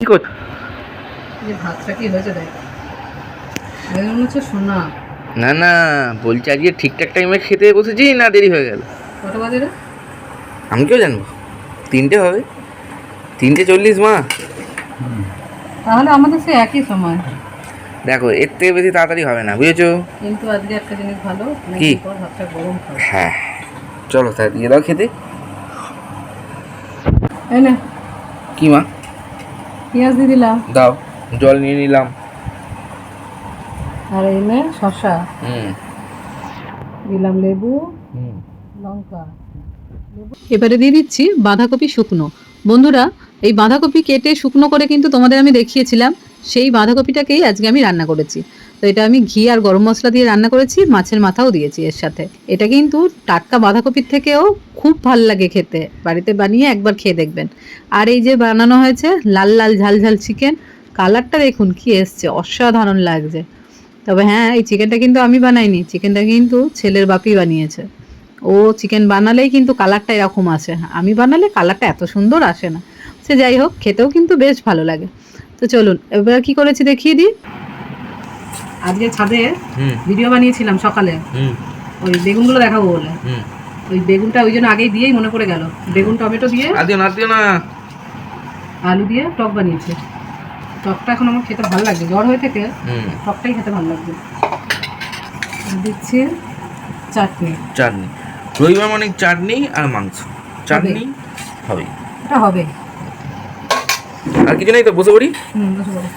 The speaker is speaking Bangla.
কি কর যে ভাতটা কি হয়েছে দেখ, মনে হচ্ছে সোনা। না না, বলছি আজকে ঠিকঠাক টাইমে খেতে বসেছি না দেরি হয়ে গেল? কটা বাজে রে? আমি কেউ জানবো, 3টে হবে, 3:40 মা। তাহলে আমাদের সে একই সময়। দেখো এর থেকে বেশি তাড়াতাড়ি হবে না, বুঝেছো? কিন্তু আজকে একটা জিনিস ভালো, কি? অনেকদিন পর ভাতটা গরম খাবো। হ্যাঁ, চলো তাই দিয়ে দাও খেতে। এই না, কি মা? পেঁয়াজ দিয়ে দিলাম, দাও, জল নিয়ে নিলাম। আর এনে শসা হুম দিলাম, লেবু, হুম লঙ্কা। এবারে দিয়ে দিচ্ছি বাঁধাকপি শুকনো। বন্ধুরা, এই বাঁধাকপি কেটে শুকনো করে কিন্তু তোমাদের আমি দেখিয়েছিলাম, সেই বাঁধাকপিটাকেই আজকে আমি রান্না করেছি। তো এটা আমি ঘি আর গরম মশলা দিয়ে রান্না করেছি, মাছের মাথাও দিয়েছি এর সাথে। এটা কিন্তু টাটকা বাঁধাকপির থেকেও খুব ভাল লাগে খেতে, বাড়িতে বানিয়ে একবার খেয়ে দেখবেন। আর এই যে বানানো হয়েছে লাল লাল ঝাল ঝাল চিকেন, কালারটা দেখুন কি এসছে, অসাধারণ লাগছে। তবে হ্যাঁ, এই চিকেনটা কিন্তু আমি বানাইনি, চিকেনটা কিন্তু ছেলের বাপি বানিয়েছে। ও চিকেন বানালেই কিন্তু কালারটা এরকম আসে, আমি বানালে কালারটা এত সুন্দর আসে না। সে যাই হোক, খেতেও কিন্তু বেশ ভালো লাগে। তো চলুন এবার কি করেছি দেখিয়ে দিই। আজকে ছাদে হুম ভিডিও বানিয়েছিলাম সকালে, হুম ওই বেগুনগুলো দেখাবো বলে। হুম ওই বেগুনটা ওই জন্য আগেই দিয়েই মনে পড়ে গেল, বেগুন টমেটো দিয়ে দিও না। আলু দিয়ে টক বানিয়েছে। টকটা এখন আমার খেতে ভালো লাগছে, জ্বর হয়ে থেকে হুম টকটাই খেতে ভালো লাগছে। আর দিচ্ছি চাটনি। চাটনি, রবিবার মানে চাটনি আর মাংস। চাটনি হবে, এটা হবে। আর কিছু নেই তো, বসে পড়ি। বসে পড়ো।